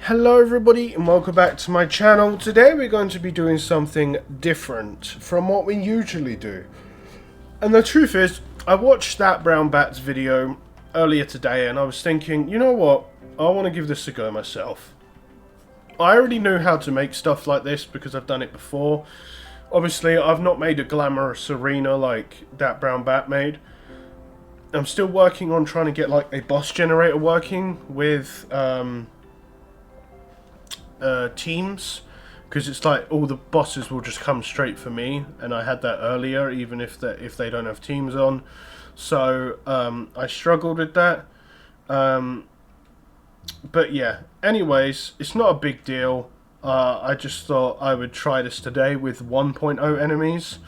Hello everybody and welcome back to my channel. Today we're going to be doing something different from what we usually do. And the truth is, I watched that Brown Bats video earlier today and I was thinking, you know what, I want to give this a go myself. I already knew how to make stuff like this because I've done it before. Obviously I've not made a glamorous arena like that Brown Bat made. I'm still working on trying to get like a boss generator working with teams, because it's like all the bosses will just come straight for me, and I had that earlier even if they don't have teams on. So I struggled with that, but yeah, anyways, it's not a big deal. I just thought I would try this today with 1.0 enemies,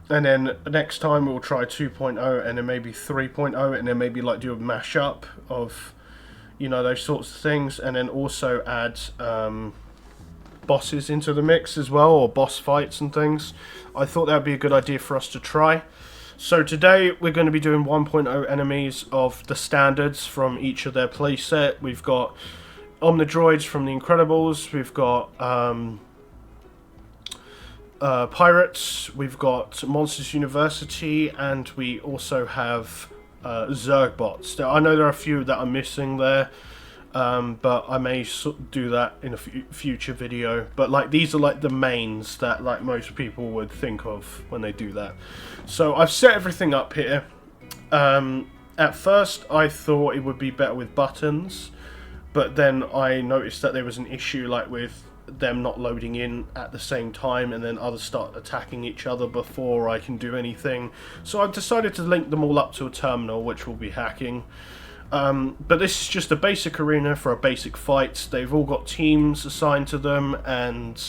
and then next time we'll try 2.0 and then maybe 3.0, and then maybe like do a mashup of, you know, those sorts of things, and then also add bosses into the mix as well, or boss fights and things. I thought that would be a good idea for us to try. So today we're going to be doing 1.0 enemies of the standards from each of their playset. We've got Omnidroids from The Incredibles, we've got Pirates, we've got Monsters University, and we also have Zergbots. I know there are a few that I'm missing there, but I may do that in a future video. But like, these are like the mains that like most people would think of when they do that. So I've set everything up here. At first I thought it would be better with buttons, but then I noticed that there was an issue like with them not loading in at the same time, and then others start attacking each other before I can do anything. So I've decided to link them all up to a terminal, which will be hacking. But this is just a basic arena for a basic fight. They've all got teams assigned to them, and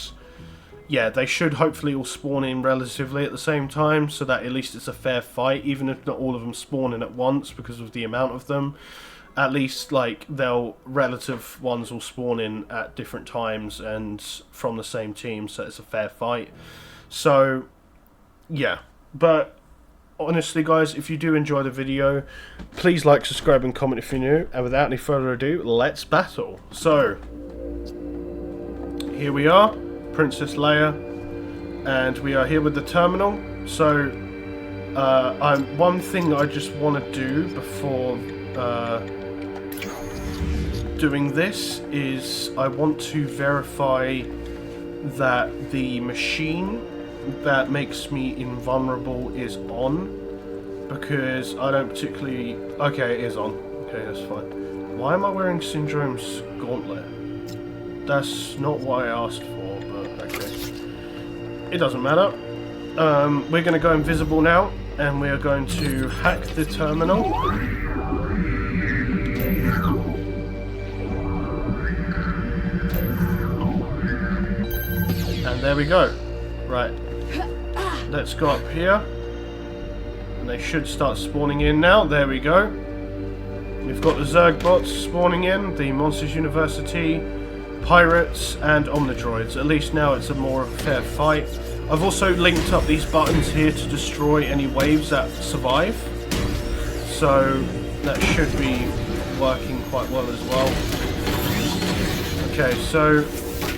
yeah, they should hopefully all spawn in relatively at the same time, so that at least it's a fair fight, even if not all of them spawn in at once because of the amount of them. At least like relative ones will spawn in at different times and from the same team, so it's a fair fight. So yeah, but honestly guys, if you do enjoy the video, please like, subscribe and comment if you're new, and without any further ado, let's battle. So here we are, Princess Leia, and we are here with the terminal. So one thing I just want to do before doing this is I want to verify that the machine that makes me invulnerable is on, because I don't particularly... Okay, it is on. Okay, that's fine. Why am I wearing Syndrome's gauntlet? That's not what I asked for, but okay. It doesn't matter. We're going to go invisible now, and we are going to hack the terminal. And there we go. Right. Let's go up here. And they should start spawning in now. There we go. We've got the Zergbots spawning in, the Monsters University, Pirates, and Omnidroids. At least now it's a more fair fight. I've also linked up these buttons here to destroy any waves that survive. So that should be working quite well as well. Okay, so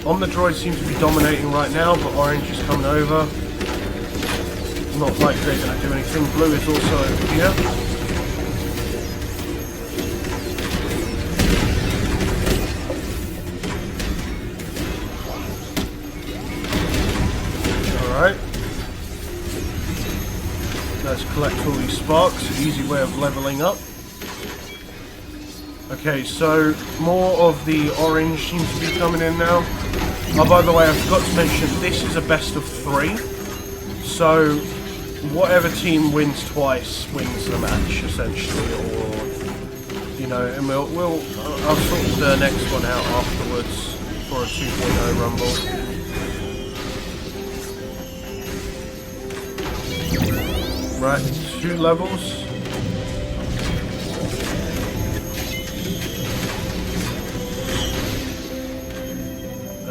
Omnidroid seems to be dominating right now, but Orange is coming over. Not like they're going to do anything. Blue is also over here. Alright. Let's collect all these sparks. Easy way of leveling up. Okay, so more of the orange seems to be coming in now. Oh, by the way, I forgot to mention, this is a best of 3. So whatever team wins twice wins the match, essentially, or, you know, and I'll sort the next one out afterwards for a 2.0 rumble. Right, 2 levels.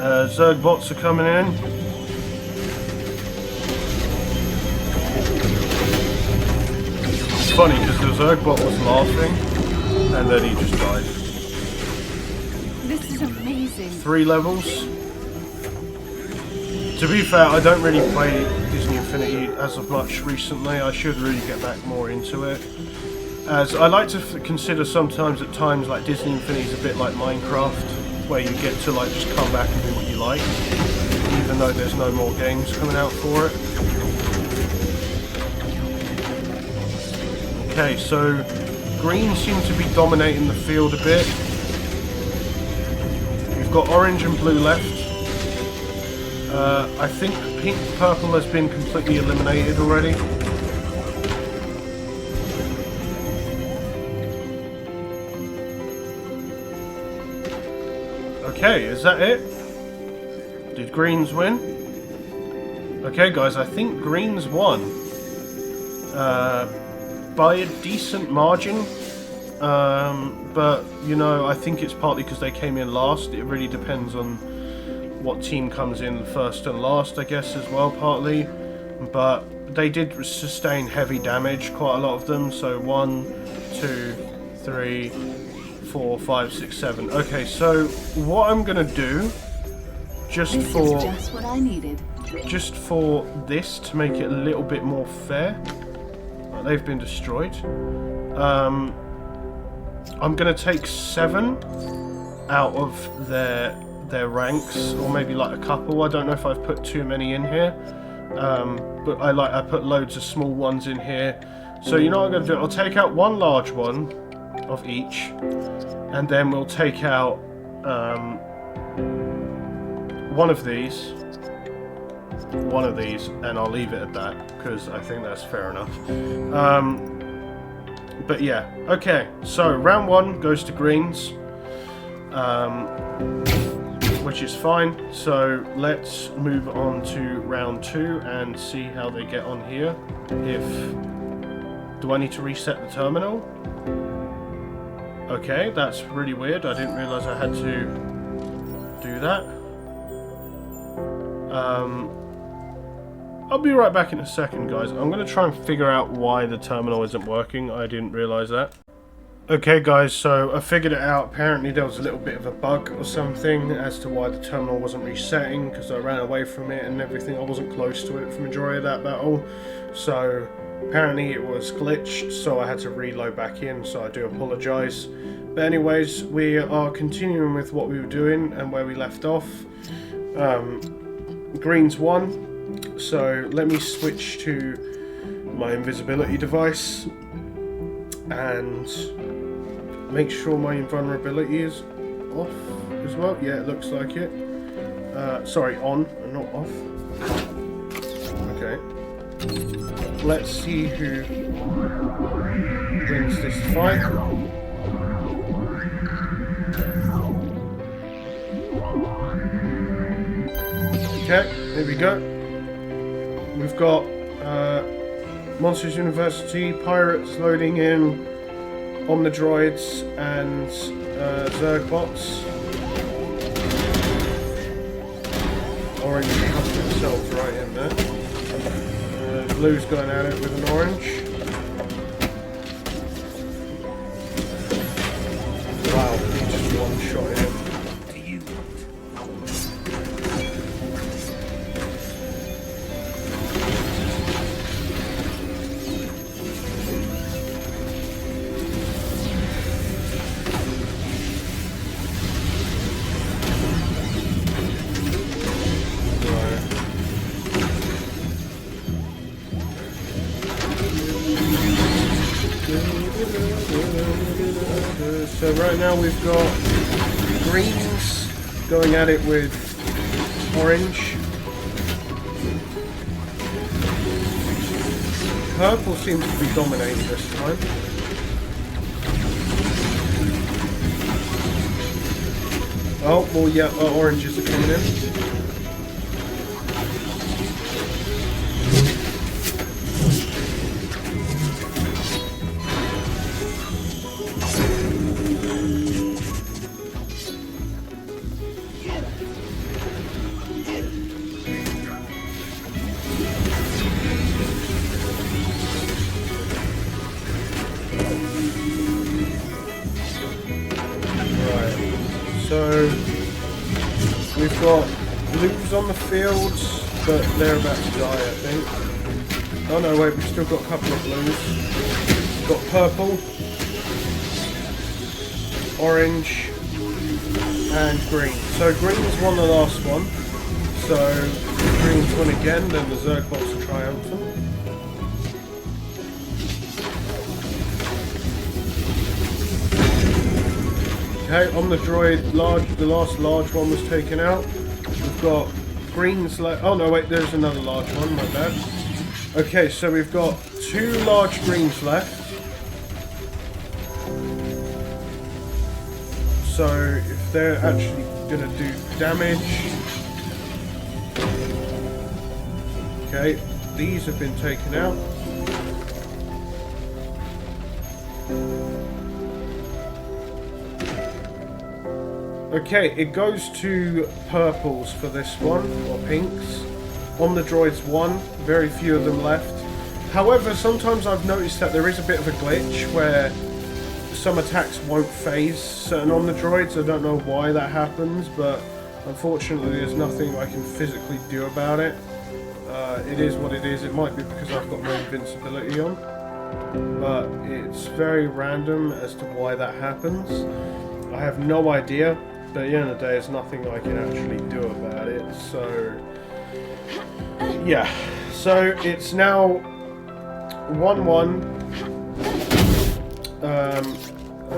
Zergbots are coming in. It's funny because the Zergbot was laughing and then he just died. This This is amazing. 3 levels. To be fair, I don't really play Disney Infinity as of much recently. I should really get back more into it. As I like to consider sometimes at times like Disney Infinity is a bit like Minecraft, where you get to like just come back and do what you like, even though there's no more games coming out for it. Okay, so green seem to be dominating the field a bit. We've got orange and blue left. I think pink purple has been completely eliminated already. Okay, is that it? Did greens win? Okay guys, I think greens won. By a decent margin. But, you know, I think it's partly because they came in last. It really depends on what team comes in first and last, I guess, as well, partly. But they did sustain heavy damage, quite a lot of them. So 1, 2, 3, 4, 5, 6, 7. Okay, so what I'm gonna do, just This for is just what I needed. just for this to make it a little bit more fair. They've been destroyed. I'm gonna take 7 out of their ranks, or maybe like a couple. I don't know if I've put too many in here, but I put loads of small ones in here. So you know what I'm gonna do? I'll take out 1 large one of each, and then we'll take out one of these, and I'll leave it at that because I think that's fair enough. But yeah, okay. So round 1 goes to greens. Which is fine, so let's move on to round 2 and see how they get on here. Do I need to reset the terminal? Okay, that's really weird. I didn't realise I had to do that. I'll be right back in a second, guys. I'm going to try and figure out why the terminal isn't working. I didn't realise that. Okay guys, so I figured it out. Apparently there was a little bit of a bug or something as to why the terminal wasn't resetting, because I ran away from it and everything. I wasn't close to it for the majority of that battle. So apparently it was glitched, so I had to reload back in, so I do apologise. But anyways, we are continuing with what we were doing and where we left off. Greens won, so let me switch to my invisibility device and make sure my invulnerability is off as well. Yeah, it looks like it. Sorry, on and not off. Okay. Let's see who wins this fight. Okay, here we go. We've got Monsters University, Pirates loading in, Omnidroids and Zergbots. Orange comes itself right in there. Blue's going at it with an orange. Wow, he just one-shot him. So right now we've got greens going at it with orange. Purple seems to be dominating this time. Oh, well yeah, oranges are coming in. So So we've got blues on the fields, but they're about to die, I think. Oh no, wait, we've still got a couple of blues. We've got purple, orange, and green. So green's won the last one. So if green's won again, then the Zergbots are triumphant. Okay, on the droid, the last large one was taken out. We've got greens left. Oh no, wait, there's another large one, my bad. Okay, so we've got 2 large greens left. So if they're actually going to do damage... Okay, these have been taken out. Okay, it goes to purples for this one, or pinks. On the droids 1, very few of them left. However, sometimes I've noticed that there is a bit of a glitch where some attacks won't phase certain on the droids. I don't know why that happens, but unfortunately there's nothing I can physically do about it. It is what it is. It might be because I've got my invincibility on, but it's very random as to why that happens. I have no idea, but at the end of the day, there's nothing I can actually do about it. So, yeah. So it's now 1-1. I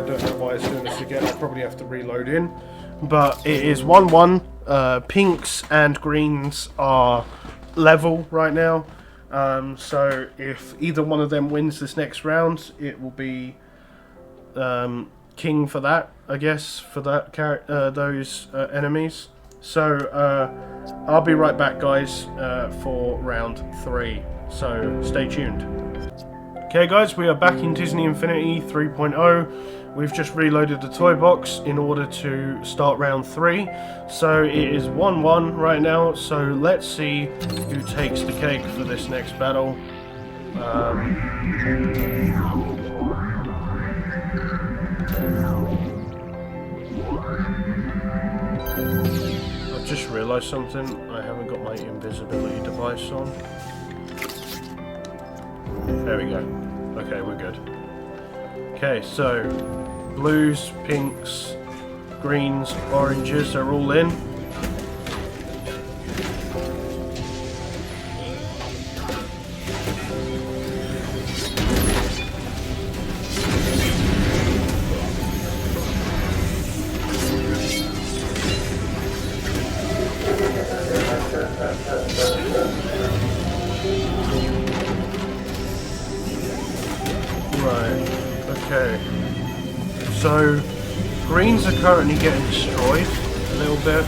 don't know why it's doing this again. I'll probably have to reload in, but it is 1-1. Pinks and greens are level right now, so if either one of them wins this next round, it will be king for that, I guess, for that those enemies. So I'll be right back, guys, for round 3, so stay tuned. Okay guys, we are back in Disney Infinity 3.0. We've just reloaded the toy box in order to start round 3. So it is 1-1 right now, so let's see who takes the cake for this next battle. I've just realised something. I haven't got my invisibility device on. There we go. Okay, we're good. Okay, so blues, pinks, greens, oranges are all in. Right, okay. So, greens are currently getting destroyed a little bit,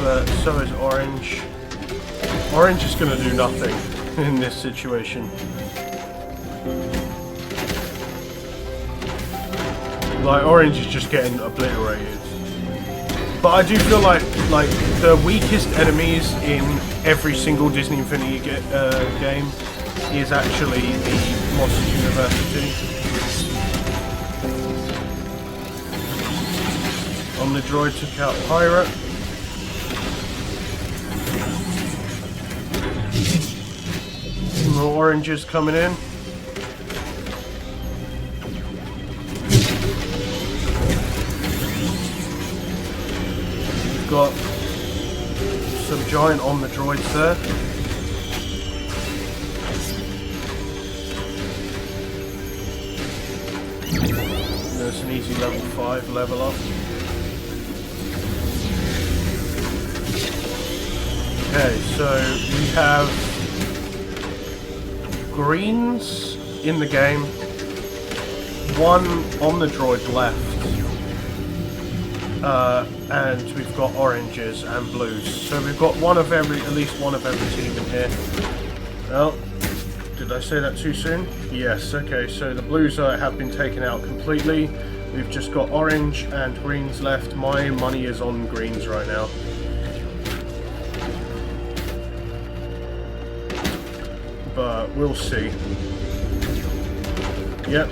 but so is orange. Orange is going to do nothing in this situation. Like, orange is just getting obliterated. But I do feel like the weakest enemies in every single Disney Infinity game is actually the Monsters University. On the droid took out Pirate. More oranges coming in. We've got some giant on the droids there. There's an easy level 5 level up. Okay, so we have greens in the game, 1 on the droid left, and we've got oranges and blues. So we've got at least one of every team in here. Oh, did I say that too soon? Yes, okay, so the blues have been taken out completely. We've just got orange and greens left. My money is on greens right now. But we'll see. Yep.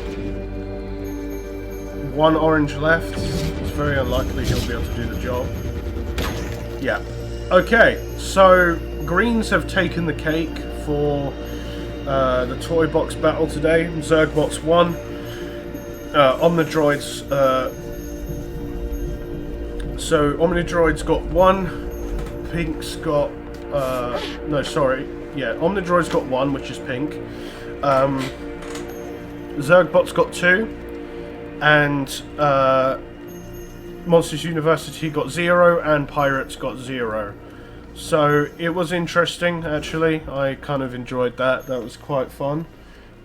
1 orange left. As very unlikely he'll be able to do the job. Yeah. Okay, so Greens have taken the cake for the toy box battle today. Zergbots won. Omnidroids. So Omnidroids got 1. Pink's got. No, sorry. Yeah, Omnidroids got 1, which is pink. Zergbots got 2. And Monsters University got 0, and Pirates got 0. So it was interesting, actually. I kind of enjoyed that. That was quite fun.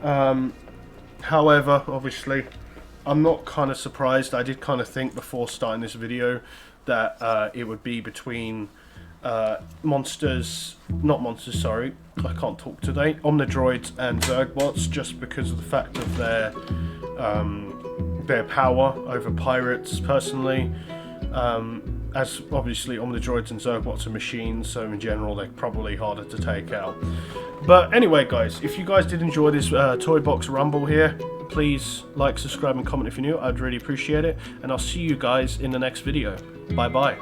However, obviously, I'm not kind of surprised. I did kind of think before starting this video that it would be between Omnidroids and Zergbots, just because of the fact of their power over Pirates, personally. As obviously Omnidroids and Zergbots are machines, so in general they're probably harder to take out. But anyway, guys, if you guys did enjoy this Toy Box Rumble here, please like, subscribe and comment if you're new. I'd really appreciate it, and I'll see you guys in the next video. Bye bye.